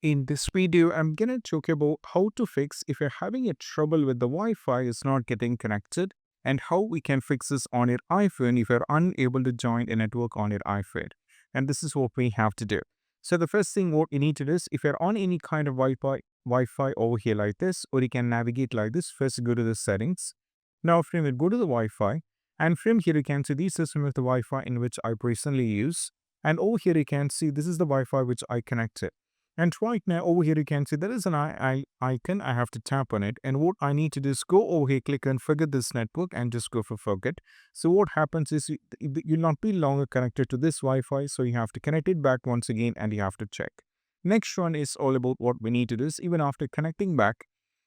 In this video, I'm gonna talk about how to fix if you're having a trouble with the Wi-Fi is not getting connected and how we can fix this on your iPhone if you're unable to join a network on your iPhone. And this is what we have to do. So the first thing what you need to do is if you're on any kind of Wi-Fi over here like this, or you can navigate like this, first go to the settings. Now from it, go to the Wi-Fi, and from here you can see this is some of the Wi-Fi in which I personally use. And over here you can see this is the Wi-Fi which I connected. And right now over here you can see there is an icon. I have to tap on it. And what I need to do is go over here, click on forget this network and just go for forget. So what happens is you'll not be longer connected to this Wi-Fi. So you have to connect it back once again and you have to check. Next one is all about what we need to do is even after connecting back,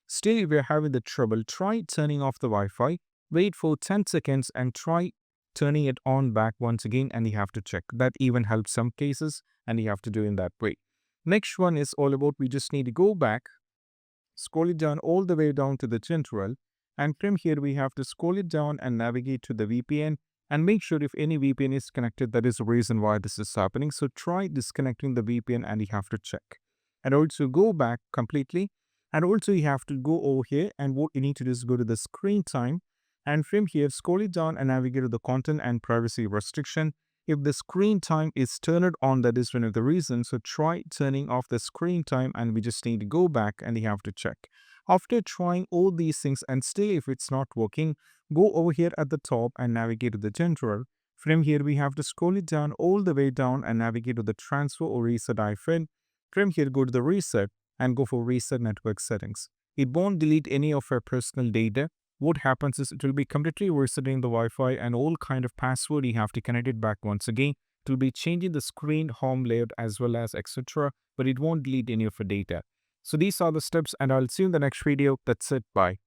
still if you're having the trouble, try turning off the Wi-Fi, wait for 10 seconds and try turning it on back once again and you have to check. That even helps some cases and you have to do in that way. Next one is all about we just need to go back, scroll it down all the way down to the general, and from here we have to scroll it down and navigate to the VPN and make sure if any VPN is connected, that is the reason why this is happening. So try disconnecting the VPN and you have to check. And also go back completely. And also you have to go over here and what you need to do is go to the screen time. And from here, scroll it down and navigate to the content and privacy restriction. If the screen time is turned on, that is one of the reasons. So try turning off the screen time and we just need to go back and you have to check. After trying all these things and still if it's not working, go over here at the top and navigate to the general. From here, we have to scroll it down all the way down and navigate to the transfer or reset iPhone. From here, go to the reset and go for reset network settings. It won't delete any of our personal data. What happens is it will be completely resetting the Wi-Fi and all kind of password you have to connect it back once again. It will be changing the screen, home layout as well as etc. But it won't delete any of your data. So these are the steps and I'll see you in the next video. That's it. Bye.